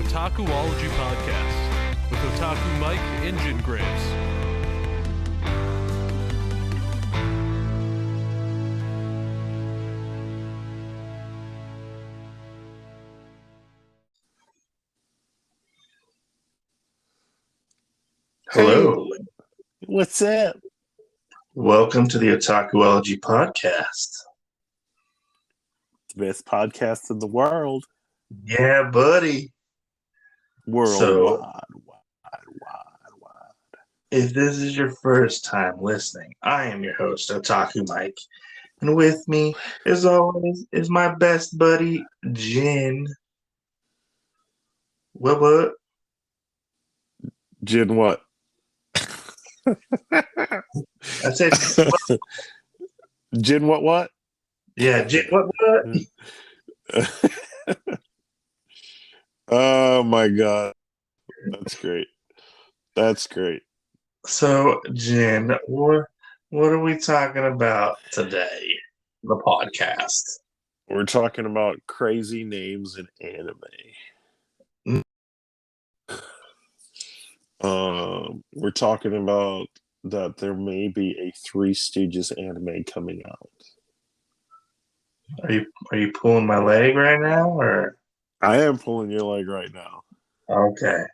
Otakuology podcast with Otaku Mike and Jin Graves. Hello. Hey, what's up? Welcome to the Otakuology podcast. The best podcast in the world. Yeah, buddy. Worldwide, wide. If this is your first time listening, I am your host, Otaku Mike. And with me, as always, is my best buddy, Jin. What? Jin, what? I said, Jin, what? Yeah, Jin, what? Oh my god. That's great. So, Jin, what are we talking about today? The podcast. We're talking about crazy names in anime. We're talking about that there may be a Three Stooges anime coming out. Are you pulling my leg right now, or? I am pulling your leg right now. Okay.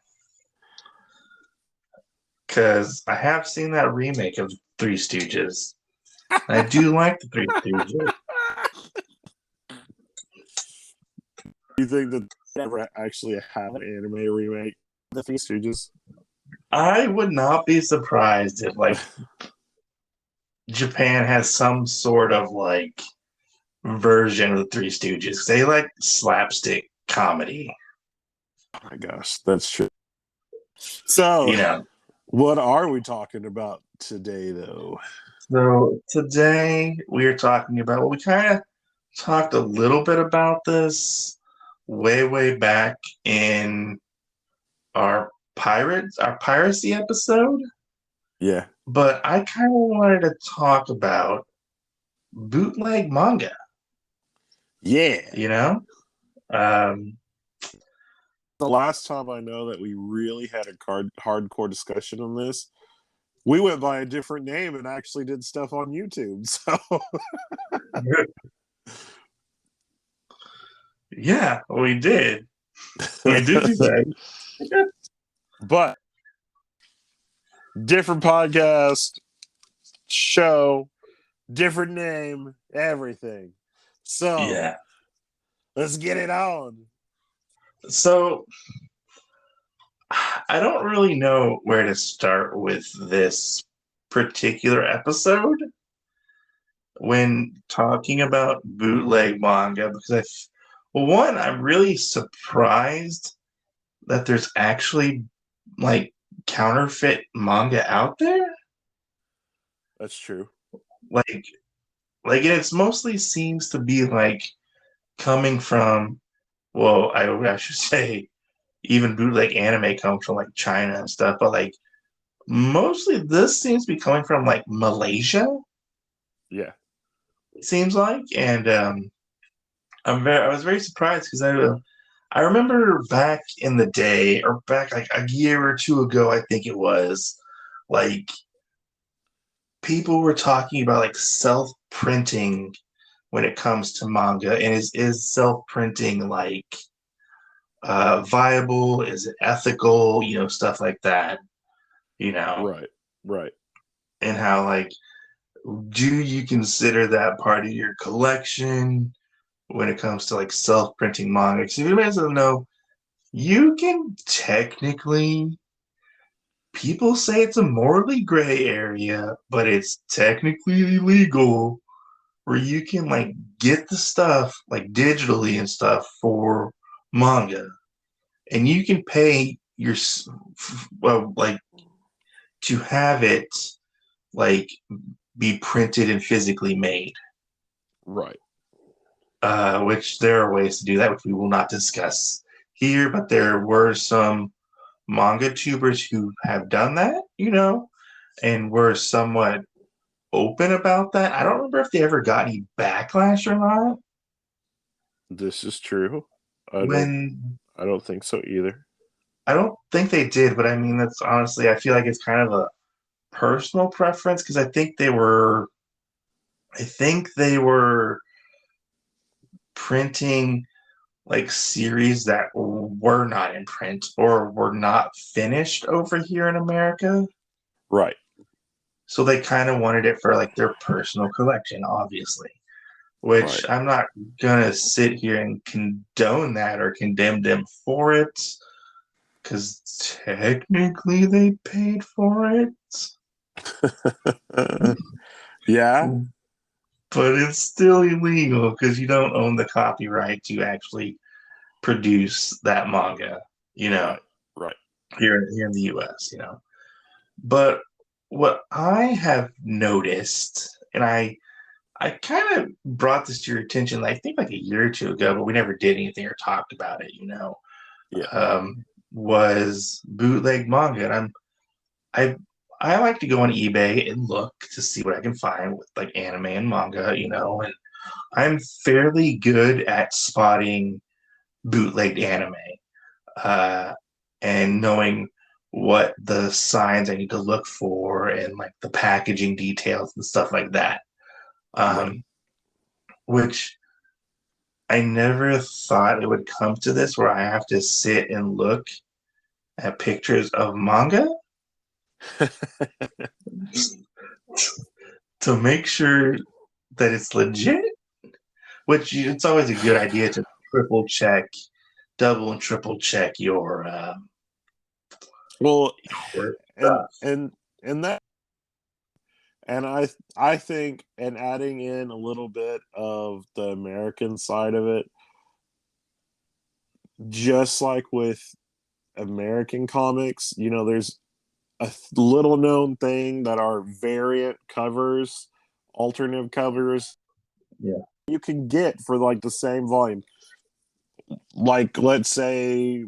Because I have seen that remake of Three Stooges. I do like the Three Stooges. Do you think that they ever actually have an anime remake of the Three Stooges? I would not be surprised if, like, Japan has some sort of, like, version of the Three Stooges. They like slapstick comedy. Oh my gosh, that's true. So, what are we talking about today, though? So today we are talking about, well, we kind of talked a little bit about this way back in our piracy episode. Yeah. But I kind of wanted to talk about bootleg manga. Yeah. The last time I know that we really had a hardcore discussion on this, we went by a different name and actually did stuff on YouTube. So yeah, we did. We did do that. But different podcast, show, different name, everything. So yeah, let's get it on. So I don't really know where to start with this particular episode when talking about bootleg manga, because I'm really surprised that there's actually like counterfeit manga out there. That's true. Like it mostly seems to be like coming from, well, I should say, even bootleg anime comes from like China and stuff, but like mostly this seems to be coming from like Malaysia. Yeah, it seems like, and I was very surprised because I remember back in the day, or back like a year or two ago, I think it was, like people were talking about like self-printing when it comes to manga, and is self-printing like viable? Is it ethical? Stuff like that. Right. And how, like, do you consider that part of your collection when it comes to like self-printing manga? Because if you guys don't know, you can technically, people say it's a morally gray area, but it's technically illegal, where you can like get the stuff like digitally and stuff for manga, and you can pay your like to have it like be printed and physically made. Right. Which there are ways to do that, which we will not discuss here, but there were some manga tubers who have done that, and were somewhat open about that. I don't remember if they ever got any backlash or not. This is true. I I don't think so either. I don't think they did, but I mean, that's honestly, I feel like it's kind of a personal preference because I think they were printing like series that were not in print or were not finished over here in America. Right. So they kind of wanted it for like their personal collection, obviously, which Right. I'm not gonna sit here and condone that or condemn them for it because technically they paid for it. Yeah. But it's still illegal because you don't own the copyright to actually produce that manga, Right. Right. here in the US. But what I have noticed, and I kind of brought this to your attention, I think like a year or two ago, but we never did anything or talked about it, Yeah. was bootleg manga. And I I like to go on eBay and look to see what I can find with like anime and manga, and I'm fairly good at spotting bootlegged anime, uh, and knowing what the signs I need to look for and like the packaging details and stuff like that. Right. Which I never thought it would come to this where I have to sit and look at pictures of manga to make sure that it's legit, which it's always a good idea to triple check, double and triple check Well, your and stuff. and that and I think, and adding in a little bit of the American side of it, just like with American comics, there's a little known thing that are variant covers, alternative covers Yeah. you can get for like the same volume. Like, let's say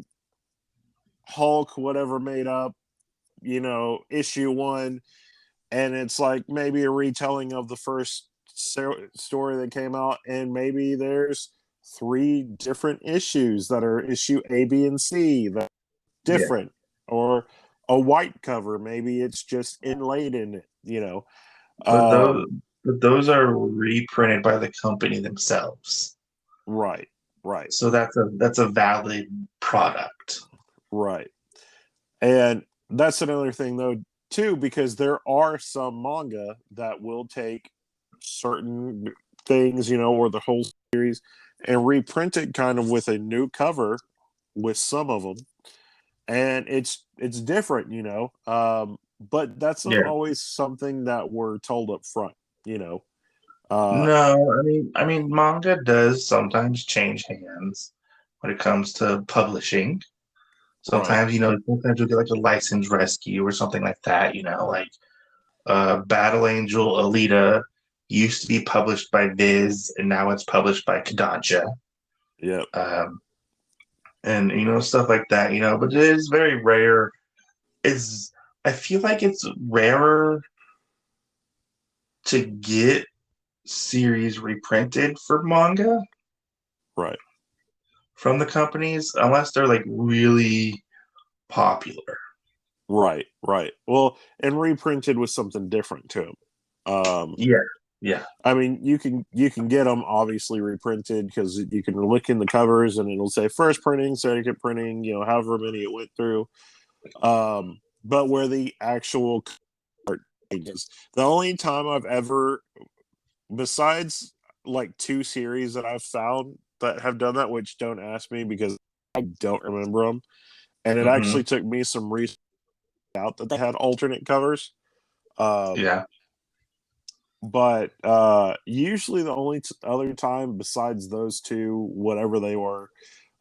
Hulk, whatever, made up, issue one, and it's like maybe a retelling of the first story that came out, and maybe there's three different issues that are issue A, B, and C that are Yeah. different, or a white cover, maybe it's just inlaid in it. But Um, those are reprinted by the company themselves. right, right, So that's a valid product. right. And that's another thing, though, too, because there are some manga that will take certain things, or the whole series, and reprint it kind of with a new cover with some of them, and it's different. But that's not Yeah. always something that we're told up front. you know uh No, I mean manga does sometimes change hands when it comes to publishing. right. Sometimes you'll get like a license rescue or something like that, like Battle Angel Alita used to be published by Viz and now it's published by Kodansha. Yep. Um, and stuff like that, but it is very rare. It's I feel like it's rarer to get series reprinted for manga Right. from the companies unless they're like really popular. Right. Well, and reprinted with something different too. Yeah, yeah, I mean, you can get them obviously reprinted because you can look in the covers and it'll say first printing, second printing, however many it went through. But where the actual art changes, the only time I've ever, besides like two series that I've found that have done that, which don't ask me because I don't remember them, and it hmm actually took me some research out that they had alternate covers. Um, yeah, but usually the only other time besides those two, whatever they were,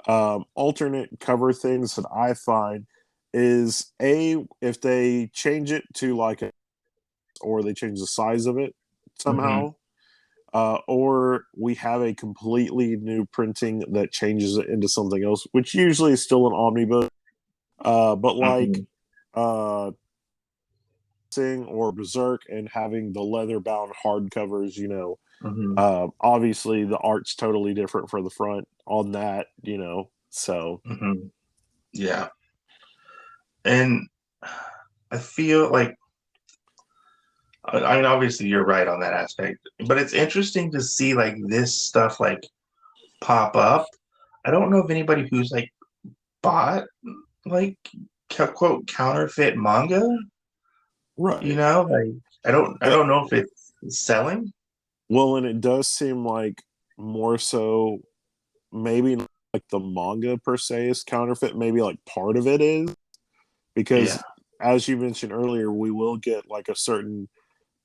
alternate cover things that I find is if they change it to like or they change the size of it hmm somehow, or we have a completely new printing that changes it into something else, which usually is still an omnibus, but like hmm uh Sing or Berserk and having the leather bound hardcovers, hmm obviously the art's totally different for the front on that. So yeah, and I feel like I mean, obviously you're right on that aspect, but it's interesting to see like this stuff like pop up. I don't know of anybody who's like bought like quote counterfeit manga. You right. know, like I Eh, don't know if it's selling. well, and it does seem like more so maybe not like the manga per se is counterfeit. Maybe like part of it is Yeah, because, as you mentioned earlier, we will get like a certain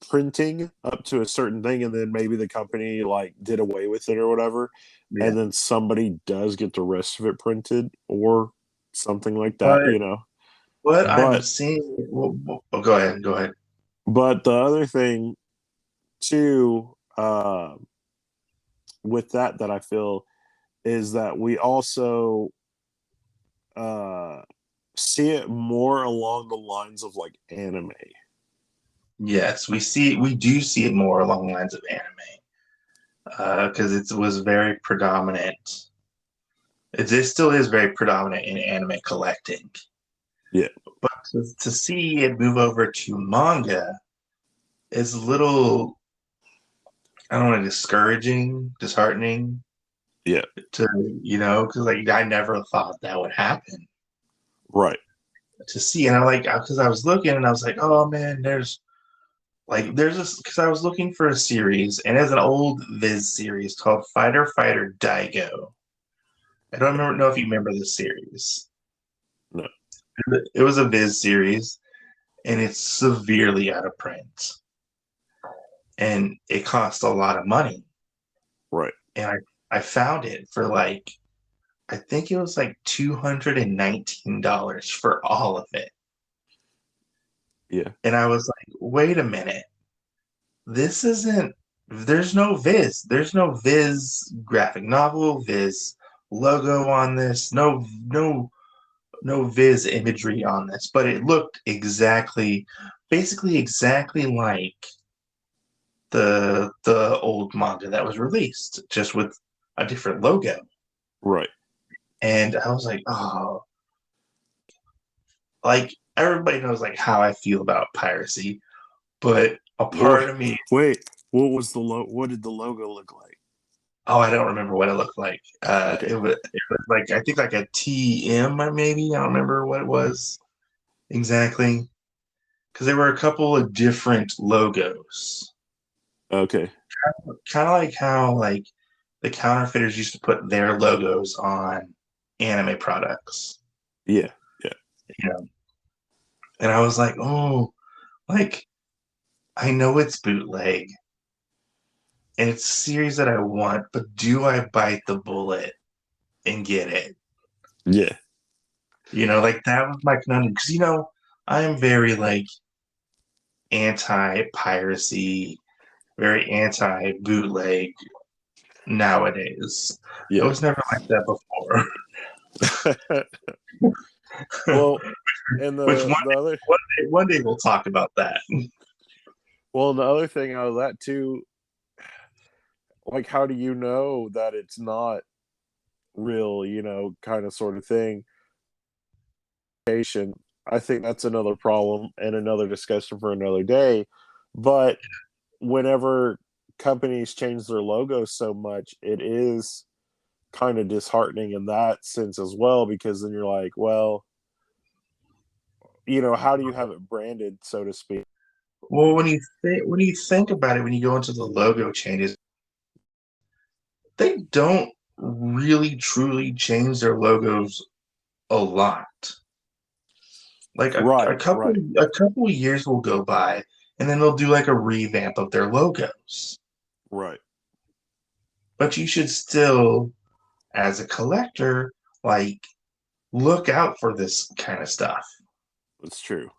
printing up to a certain thing, and then maybe the company like did away with it or whatever, yeah. and then somebody does get the rest of it printed or something like that, But what I'm But seeing, well, go ahead, go ahead. the other thing too, with that I feel is that we also uh see it more along the lines of like anime. Yes, we do see it more along the lines of anime because it was very predominant. It still is very predominant in anime collecting. Yeah. But to see it move over to manga is a little, I don't know, discouraging, disheartening Yeah. to, because like I never thought that would happen Right. to see. And I like, because I was looking and I was like, oh man, there's this, because I was looking for a series and it's an old Viz series called Fighter Daigo. I don't know if you remember this series. No. It was a Viz series and it's severely out of print. And it cost a lot of money. Right. And I found it for like I think it was like $219 for all of it. Yeah. And I was like, wait a minute. This isn't there's no Viz. There's no Viz graphic novel, Viz logo on this, no Viz imagery on this, but it looked basically exactly like the old manga that was released, just with a different logo. Right. And I was like, oh, like everybody knows like how I feel about piracy, but a part Wait, of me, what did the logo look like? oh, I don't remember what it looked like. Okay. It was like I think like a TM maybe. I don't remember what it was exactly because there were a couple of different logos, Okay. kind of like how like the counterfeiters used to put their logos on anime products, Yeah. Yeah. you know. And I was like, oh, like I know it's bootleg and it's a series that I want, but do I bite the bullet and get it? Yeah. Like that was my conundrum because I am very like anti-piracy, very anti-bootleg nowadays. I Yeah. was never like that before. Well, and Which the other one day we'll talk about that. the other thing out of that too, like how do you know that it's not real, kind of sort of thing. I think that's another problem and another discussion for another day. But whenever companies change their logos so much, it is kind of disheartening in that sense as well, because then you're like, well, how do you have it branded, so to speak? Well, when you think about it, when you go into the logo changes, they don't really truly change their logos a lot. Like Right, right, a couple of years will go by, and then they'll do like a revamp of their logos. right. But you should still, as a collector, like look out for this kind of stuff. It's true.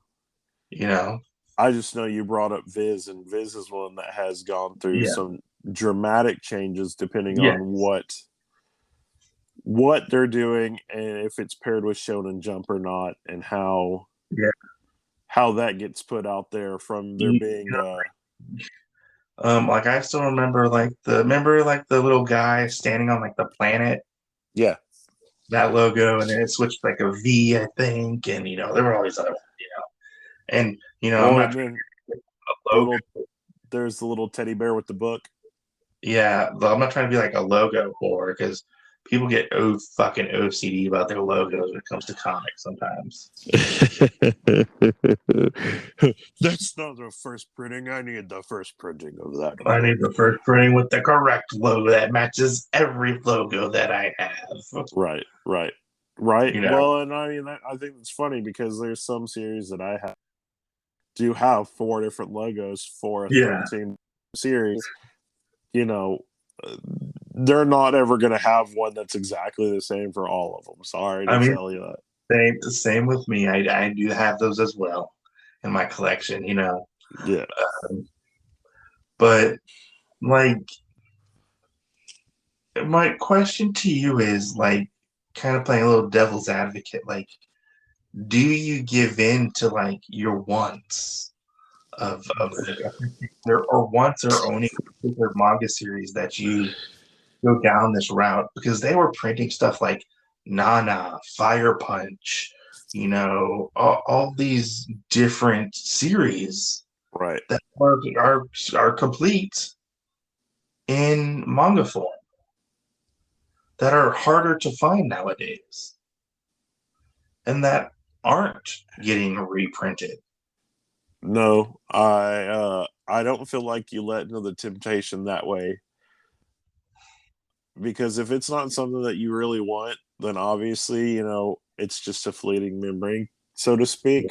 You know? I just know you brought up Viz, and Viz is one that has gone through Yeah. some dramatic changes depending Yes. on what they're doing and if it's paired with Shonen Jump or not, and Yeah. how that gets put out there from there being Like I still remember like the little guy standing on like the planet. yeah, that logo, and then it switched like a V, I think, and there were all these other ones, and I'm Well, not and trying then to the logo. little there's the little teddy bear with the book. Yeah, I'm not trying to be like a logo whore because people get fucking OCD about their logos when it comes to comics sometimes. That's not the first printing. I need the first printing of that I book. need the first printing with the correct logo that matches every logo that I have. Right, right, right. You know, Well, and I mean, I think it's funny because there's some series that I do have 4 different logos for a yeah. 13 series. You know, they're not ever going to have one that's exactly the same for all of them. Sorry I to mean, tell you that. same with me. I do have those as well in my collection. Yeah. But like, my question to you is like, kind of playing a little devil's advocate. Like, do you give in to like your wants of like a particular or wants or owning a particular manga series that you go down this route because they were printing stuff like Nana, Fire Punch, all these different series Right. that are complete in manga form that are harder to find nowadays and that aren't getting reprinted. No, I don't feel like you let into the temptation that way, because if it's not something that you really want, then obviously, it's just a fleeting memory, so to speak.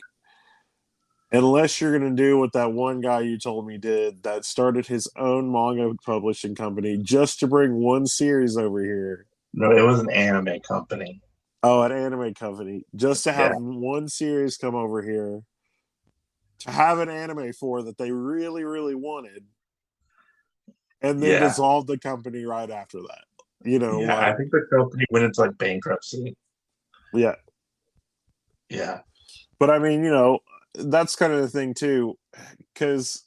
Unless you're going to do what that one guy you told me did that started his own manga publishing company just to bring one series over here. No, it was an anime company. Oh, an anime company. Just to Yeah, have one series come over here to have an anime for that they really, really wanted, and then yeah, dissolve the company right after that. yeah. I Like, think the company went into like bankruptcy. yeah. Yeah, But I mean, that's kind of the thing too, because,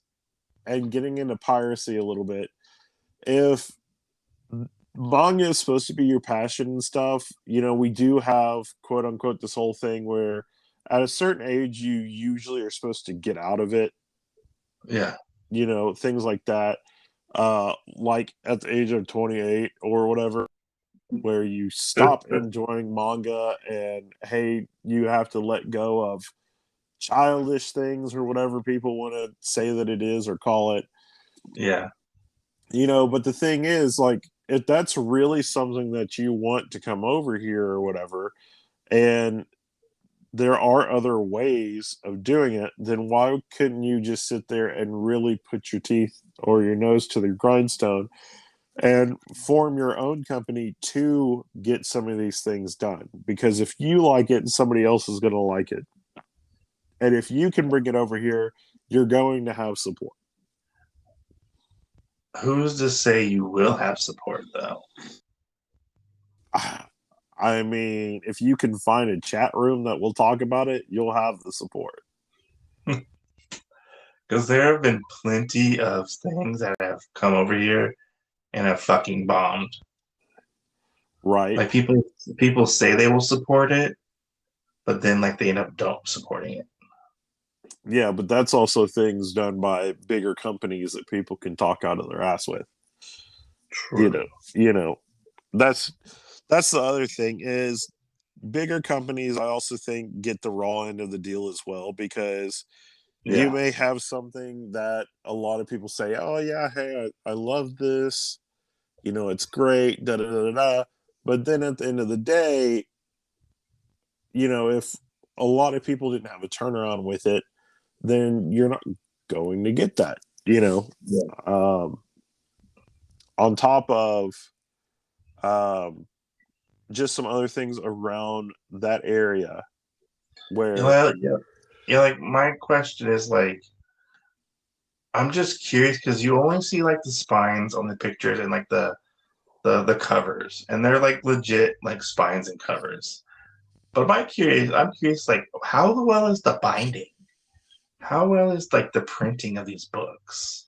and getting into piracy a little bit, if manga is supposed to be your passion and stuff, we do have quote unquote this whole thing where at a certain age you usually are supposed to get out of it, yeah, things like that. Like at the age of 28 or whatever, where you stop enjoying manga and hey, you have to let go of childish things or whatever people want to say that it is or call it. yeah. But the thing is, like, if that's really something that you want to come over here or whatever, and there are other ways of doing it, then why couldn't you just sit there and really put your teeth or your nose to the grindstone and form your own company to get some of these things done? Because if you like it and somebody else is going to like it, and if you can bring it over here, you're going to have support. Who's to say you will have support though? I mean, if you can find a chat room that will talk about it, you'll have the support. Because there have been plenty of things that have come over here and have fucking bombed. Right. Like people say they will support it, but then like they end up don't supporting it. Yeah, but that's also things done by bigger companies that people can talk out of their ass with. True. You know, that's the other thing is bigger companies I also think get the raw end of the deal as well, because you Yeah. may have something that a lot of people say, oh yeah, hey, I love this, it's great, da da da da. But then at the end of the day, if a lot of people didn't have a turnaround with it, then you're not going to get that, Yeah. on top of um, just some other things around that area where, Well, yeah. Yeah, like my question is like I'm just curious because you only see like the spines on the pictures and like the covers, and they're like legit like spines and covers. But I'm curious like how well is the binding? How well is like the printing of these books?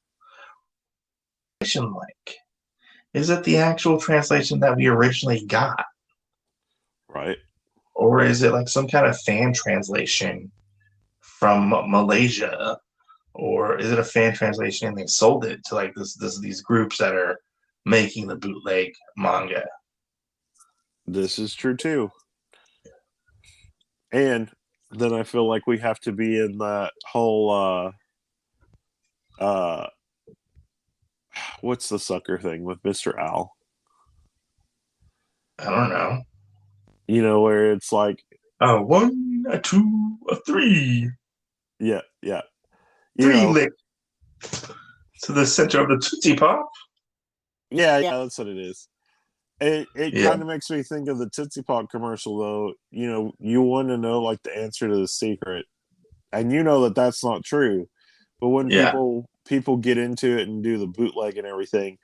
Like, is it the actual translation that we originally got? Right. Or is it like some kind of fan translation from Malaysia? Or is it a fan translation and they sold it to like these groups that are making the bootleg manga? This is true too. And then I feel like we have to be in that whole uh what's the sucker thing with Mr. Al? I don't know. You know, where it's like, Oh, one, a two, a three. yeah, yeah. You Three know, lick to the center of the Tootsie Pop. yeah, that's what it is. It Yeah. kind of makes me think of the Tootsie Pop commercial, though. You know, you want to know like the answer to the secret, and you know that that's not true. But when Yeah. people get into it and do the bootleg and everything,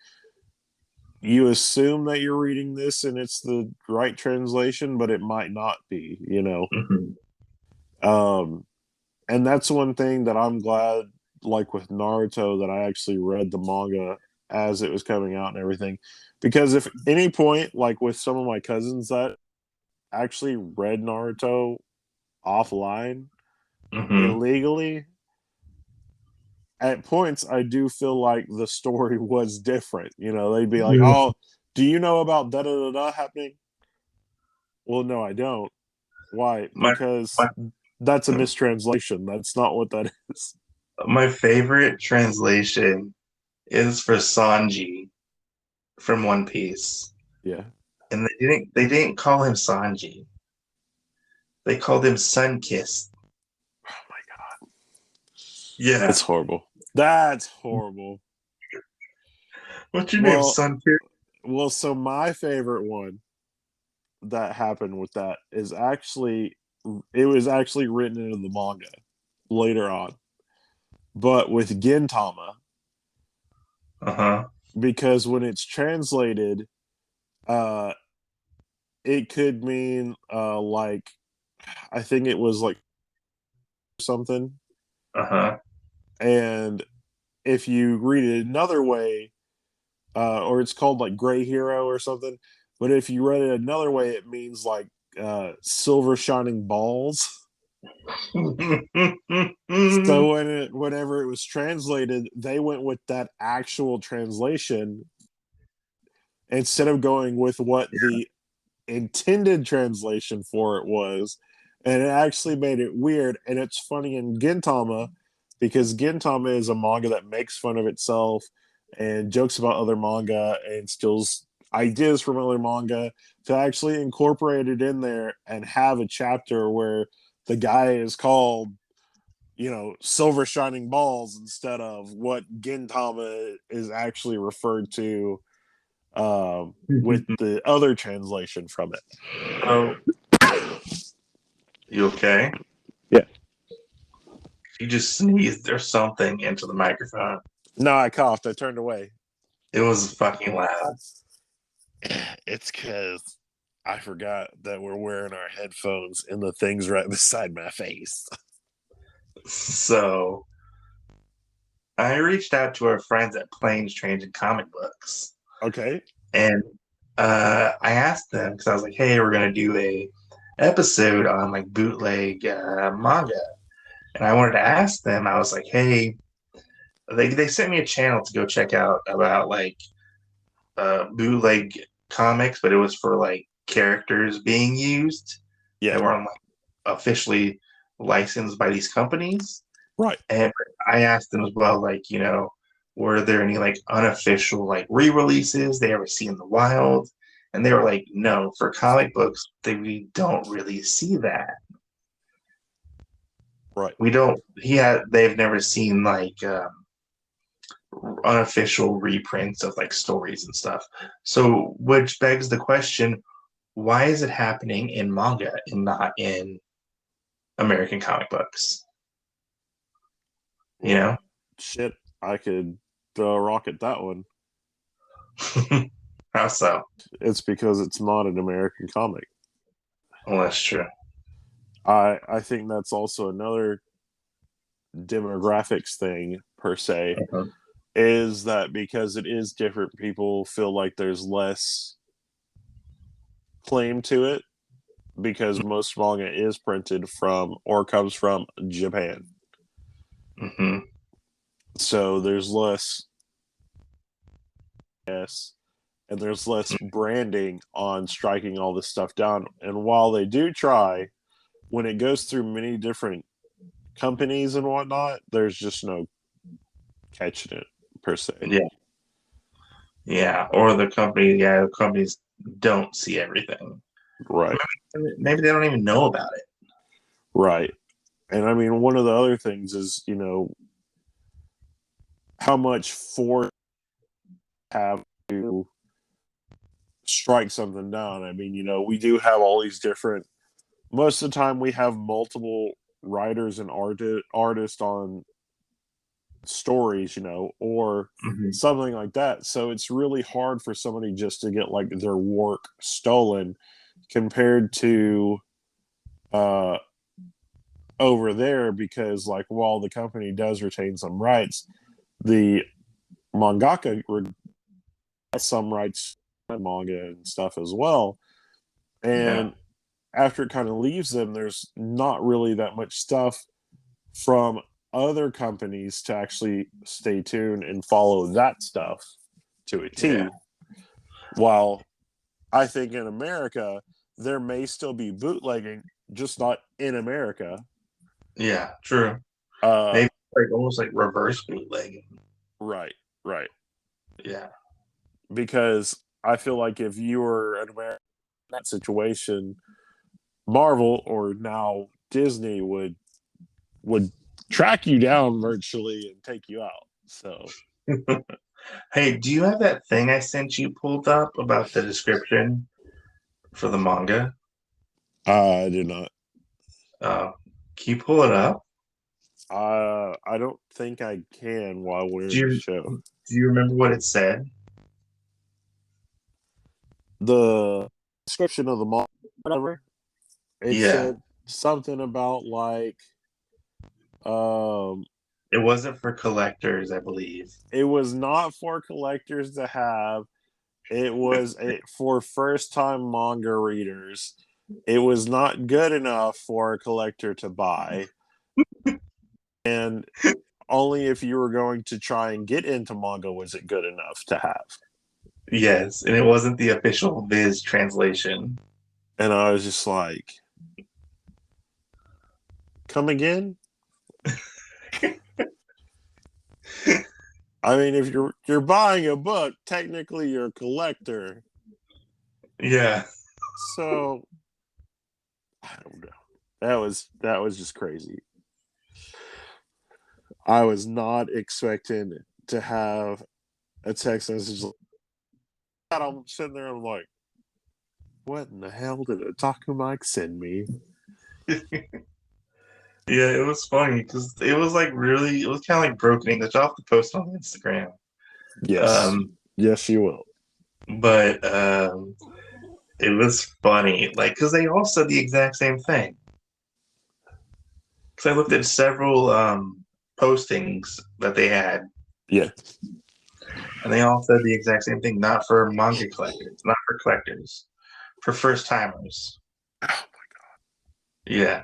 you assume that you're reading this and it's the right translation, but it might not be. You know, Mhm. and that's one thing that I'm glad, like with Naruto, that I actually read the manga as it was coming out and everything. Because if any point, like with some of my cousins that actually read Naruto offline Mhm. illegally, at points I do feel like the story was different. You know, they'd be like, "Oh, do you know about da da da da happening?" Well, no, I don't. Why? My Because my that's a mistranslation. That's not what that is. my favorite translation is for Sanji from One Piece. Yeah. And they didn't call him Sanji. They called him Sunkissed. Oh my god. Yeah. That's horrible. That's horrible. What's your name, Well, Sunkissed? so my favorite one that happened with that is actually it was actually written into the manga later on, but with Gintama, Uh-huh. because when it's translated, uh, it could mean like I think it was like something, Uh-huh. and if you read it another way, or it's called like Gray Hero or something. But if you read it another way, it means like silver shining balls. So whenever it was translated, they went with that actual translation instead of going with what the intended translation for it was, and it actually made it weird. And it's funny in Gintama because Gintama is a manga that makes fun of itself and jokes about other manga and steals ideas from other manga, to actually incorporate it in there and have a chapter where the guy is called, you know, silver shining balls instead of what Gintama is actually referred to with the other translation from it. So, you okay? Yeah. You just sneezed or something into the microphone. No, I coughed. I turned away. It was fucking loud. It's because I forgot that we're wearing our headphones and the thing's right beside my face. So, I reached out to our friends at Planes, Trains, and Comic Books. Okay. And I asked them because I was like, "Hey, we're gonna do a episode on like bootleg manga," and I wanted to ask them. I was like, "Hey," they sent me a channel to go check out about like bootleg comics, but it was for like characters being used Yeah. that weren't like officially licensed by these companies. Right. And I asked them as well, like, were there any like unofficial like re-releases they ever see in the wild? And they were like, no, for comic books, we don't really see that. Right. We don't. They've never seen like unofficial reprints of like stories and stuff. So, which begs the question: why is it happening in manga and not in American comic books? You Well, know? shit. I could throw a rock at that one. How so? It's because it's not an American comic. Well, that's true. I think that's also another demographics thing per se, Uh-huh. is that because it is different, people feel like there's less claim to it. because most manga is printed from or comes from Japan. Mm-hmm. So there's less, yes, and there's less branding on striking all this stuff down. And while they do try, when it goes through many different companies and whatnot, there's just no catching it per se. Yeah. Yeah. Or the companies don't see everything. Right. Maybe they don't even know about it. Right. And I mean, one of the other things is, how much force have to strike something down. I mean, we do have all these different, most of the time we have multiple writers and artists on stories, or Mm-hmm. something like that. So it's really hard for somebody just to get like their work stolen compared to over there, because like while the company does retain some rights, the mangaka has some rights to manga and stuff as well. And after it kind of leaves them, there's not really that much stuff from other companies to actually stay tuned and follow that stuff to a T. Yeah. While I think in America, there may still be bootlegging, just not in America. Yeah, true. Maybe like almost like reverse bootlegging. Right. Yeah. Because I feel like if you were an American in that situation, Marvel or now Disney would track you down virtually and take you out. So Hey, do you have that thing I sent you pulled up about the description for the manga? I do not. Can you pull it up? I don't think I can while we're Do in the you show. do you remember what it said? The description of the manga, whatever, it Yeah. said something about like It wasn't for collectors, I believe. it was not for collectors to have. It was for first time manga readers. It was not good enough for a collector to buy. And only if you were going to try and get into manga was it good enough to have. Yes, and it wasn't the official Viz translation. And I was just like, come again? I mean, if you're buying a book, technically you're a collector. Yeah. So I don't know. That was just crazy. I was not expecting to have a text message. I'm sitting there, I'm like, what in the hell did Otaku Mike send me? Yeah, it was funny because it was like really, it was kind of like broken English. I'll have to post on Instagram. Yes. Yes, you will. But it was funny, like, because they all said the exact same thing. Because I looked at several postings that they had, Yeah. and they all said the exact same thing. Not for manga collectors, not for collectors, for first timers. Oh my god. Yeah.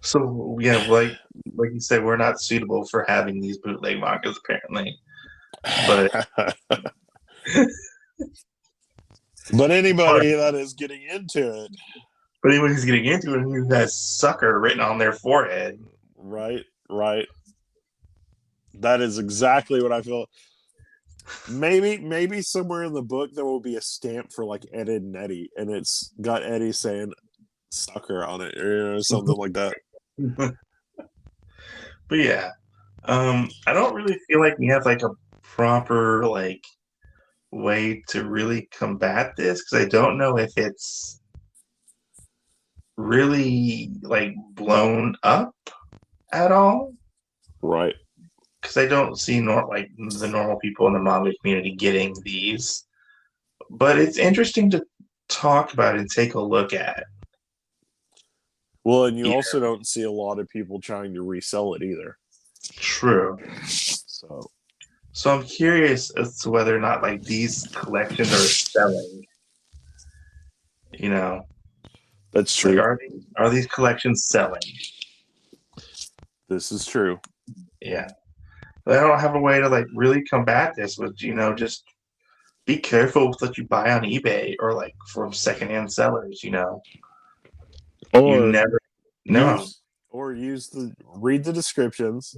So yeah, like you said, we're not suitable for having these bootleg mangas apparently. But but anybody that is getting into it, but anyone who's getting into it who has sucker written on their forehead. right. That is exactly what I feel. Maybe somewhere in the book there will be a stamp for like Ed and Eddie, and it's got Eddie saying "sucker" on it, or something like that. But yeah, I don't really feel like we have like a proper like way to really combat this because I don't know if it's really like blown up at all. Right. Because I don't see like the normal people in the manga community getting these. But it's interesting to talk about and take a look at. Well, and you Yeah. also don't see a lot of people trying to resell it either. True. So I'm curious as to whether or not like these collections are selling. You know. That's true. Like, are these collections selling? This is true. Yeah. But I don't have a way to like really combat this with, just be careful with what you buy on eBay or like from secondhand sellers, You Or never know. read the descriptions.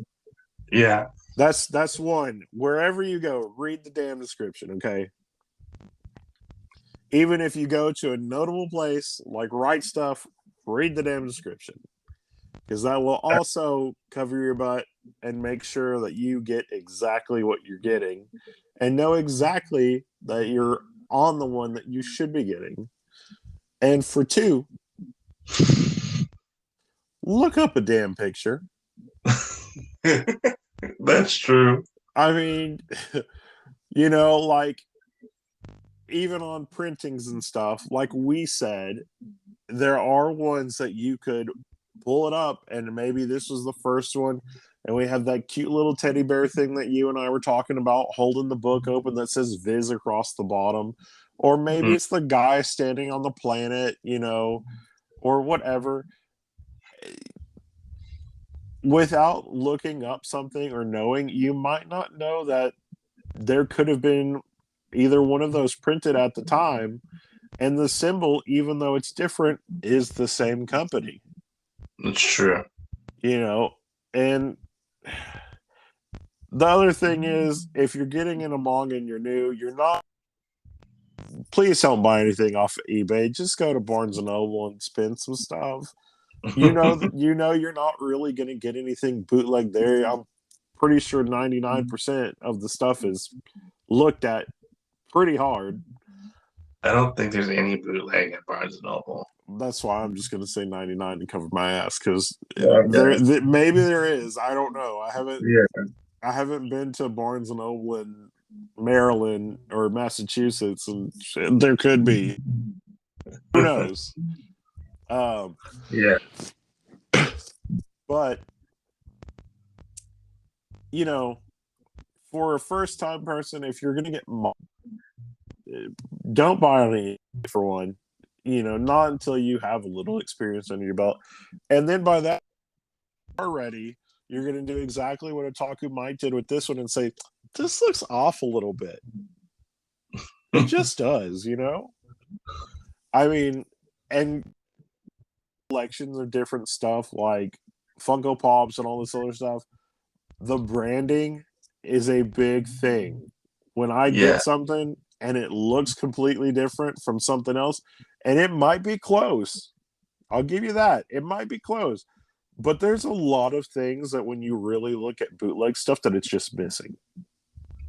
Yeah. That's one. Wherever you go, read the damn description, okay? Even if you go to a notable place like Right Stuff, read the damn description. Because that will also cover your butt and make sure that you get exactly what you're getting and know exactly that you're on the one that you should be getting. And for two, look up a damn picture. That's true. I mean, like even on printings and stuff, like we said, there are ones that you could pull it up and maybe this was the first one and we have that cute little teddy bear thing that you and I were talking about holding the book open that says Viz across the bottom, or maybe it's the guy standing on the planet, or whatever. Without looking up something or knowing, you might not know that there could have been either one of those printed at the time, and the symbol, even though it's different, is the same company. That's true. And the other thing is, if you're getting in a manga and you're new, please don't buy anything off of eBay. Just go to Barnes and Noble and spend some stuff. You're not really going to get anything bootleg there. I'm pretty sure 99% of the stuff is looked at pretty hard. I don't think there's any bootleg at Barnes and Noble. That's why I'm just going to say 99 to cover my ass, because maybe there is. I don't know. I haven't been to Barnes and Noble in Maryland or Massachusetts, and there could be. Who knows? Yeah. But for a first-time person, if you're going to get don't buy any for one. Not until you have a little experience under your belt. And then by that already, you're going to do exactly what Otaku Mike did with this one and say, this looks off a little bit. It just does, I mean, and collections of different stuff like Funko Pops and all this other stuff, the branding is a big thing. When I get something and it looks completely different from something else, and it might be close. I'll give you that. It might be close. But there's a lot of things that when you really look at bootleg stuff that it's just missing.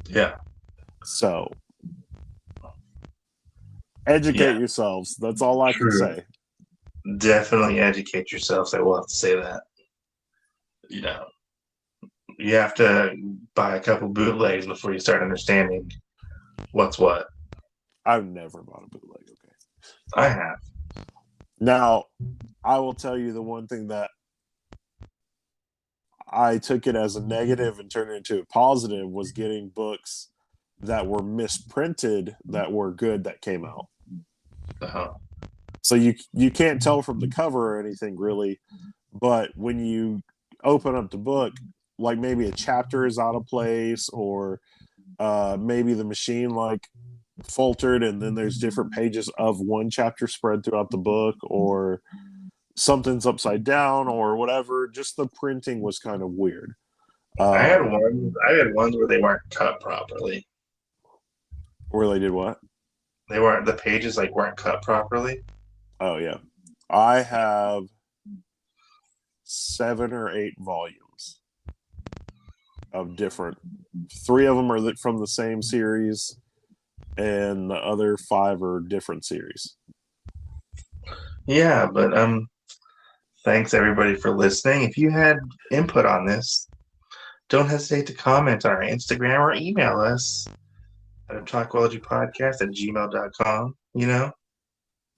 Yeah. So educate yourselves. That's all I can say. Definitely educate yourselves. I will have to say that. You have to buy a couple bootlegs before you start understanding what's what. I've never bought a bootleg. Okay. I have. Now, I will tell you the one thing that I took it as a negative and turned it into a positive was getting books that were misprinted that were good that came out. Uh-huh. So you can't tell from the cover or anything really, but when you open up the book, like maybe a chapter is out of place, or maybe the machine like faltered and then there's different pages of one chapter spread throughout the book, or something's upside down or whatever. Just the printing was kind of weird. I had ones where they weren't cut properly. Where they did what? The pages weren't cut properly. Oh yeah. I have 7 or 8 volumes of different. 3 of them are from the same series, and the other 5 are different series. Yeah, but thanks everybody for listening. If you had input on this, don't hesitate to comment on our Instagram or email us at otakuologypodcast@gmail.com,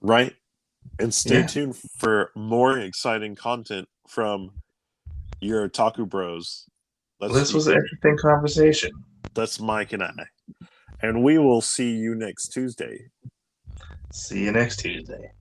Right? And stay tuned for more exciting content from your otaku bros. This was an interesting conversation. That's Mike and I. And we will see you next Tuesday. See you next Tuesday.